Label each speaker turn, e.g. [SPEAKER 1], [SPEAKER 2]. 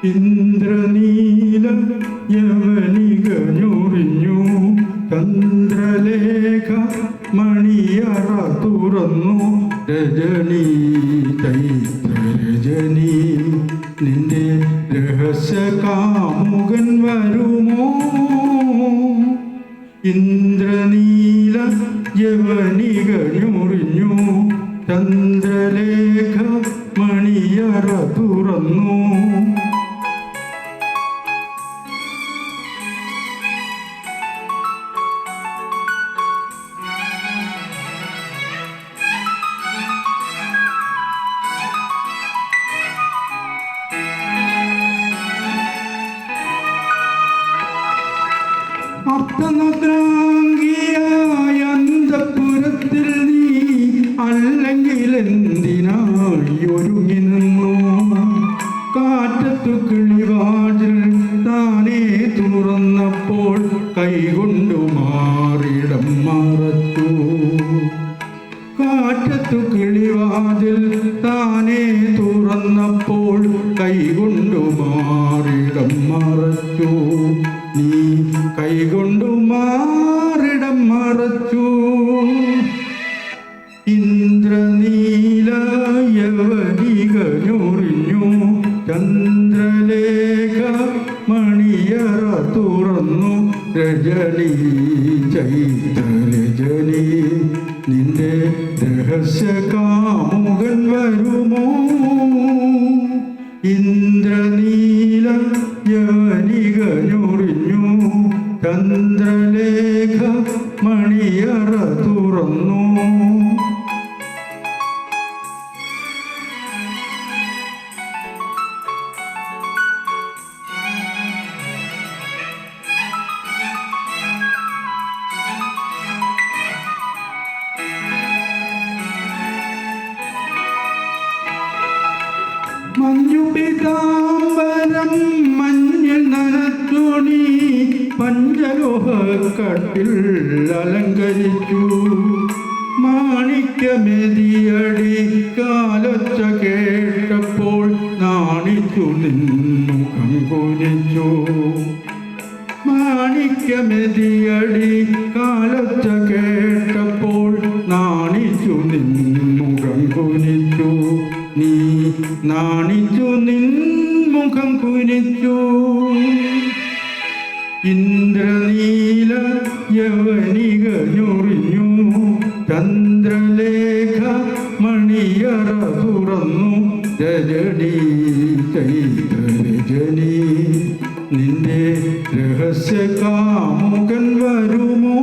[SPEAKER 1] ഇന്ദ്രനീല യവനികഞ്ഞൊറിഞ്ഞു ചന്ദ്രലേഖ മണിയറ തുറന്നു രജനി ചൈത്രരജനി നിന്റെ രഹസ്യ കാമുകൻ വരുമോ ഇന്ദ്രനീല യവനികഞ്ഞൊറിഞ്ഞു ചന്ദ്രലേഖ മണിയറ തുറന്നു അർത്ഥനദ്രാംഗിയായ അന്തഃപുരത്തിൽ നീ അല്ലെങ്കിൽ എന്തിനായി ഒരുങ്ങി നിന്നു കാറ്റത്തു കിളിവാതിൽ താനേ തുറന്നപ്പോൾ കൈകൊണ്ടു മാറിടം മറച്ചു കാറ്റത്തു കിളിവാതിൽ താനേ തുറന്നപ്പോൾ കൈകൊണ്ടു മാറിടം മറച്ചു നീ കൈകൊണ്ടു മാറിടം മറച്ചു ഇന്ദ്രനീല യവനികഞ്ഞൊറിഞ്ഞു ചന്ദ്രലേഖ മണിയറ തുറന്നു രജനി ചൈത്രരജനി നിന്റെ രഹസ്യ കാമുകൻ വരുമോ ഇന്ദ്രനീല യവനികഞ്ഞൊറിഞ്ഞു ചന്ദ്രലേഖ മണിയറ തുറന്നു മഞ്ഞു പീതാംബരം മഞ്ഞിൽ നനച്ചുണി പഞ്ചലോഹക്കട്ടിൽ അലങ്കരിച്ചു മാണിക്യമെതിയടി കാലൊച്ച കേട്ടപ്പോൾ നാണിച്ചു നിന്നു കങ്കുനിച്ചു മാണിക്യമെതിയടി കാലൊച്ച കേട്ടപ്പോൾ നാണിച്ചു നിന്നു കങ്കുനിച്ചു നീ നാണിച്ചു നിൻമുഖം കുനിച്ചു ഇന്ദ്രനീല യവനികഞ്ഞൊറിഞ്ഞു ചന്ദ്രലേഖ മണിയറ തുറന്നു രജനി ചൈത്രരജനി നിന്റെ രഹസ്യ കാമുകൻ വരുമോ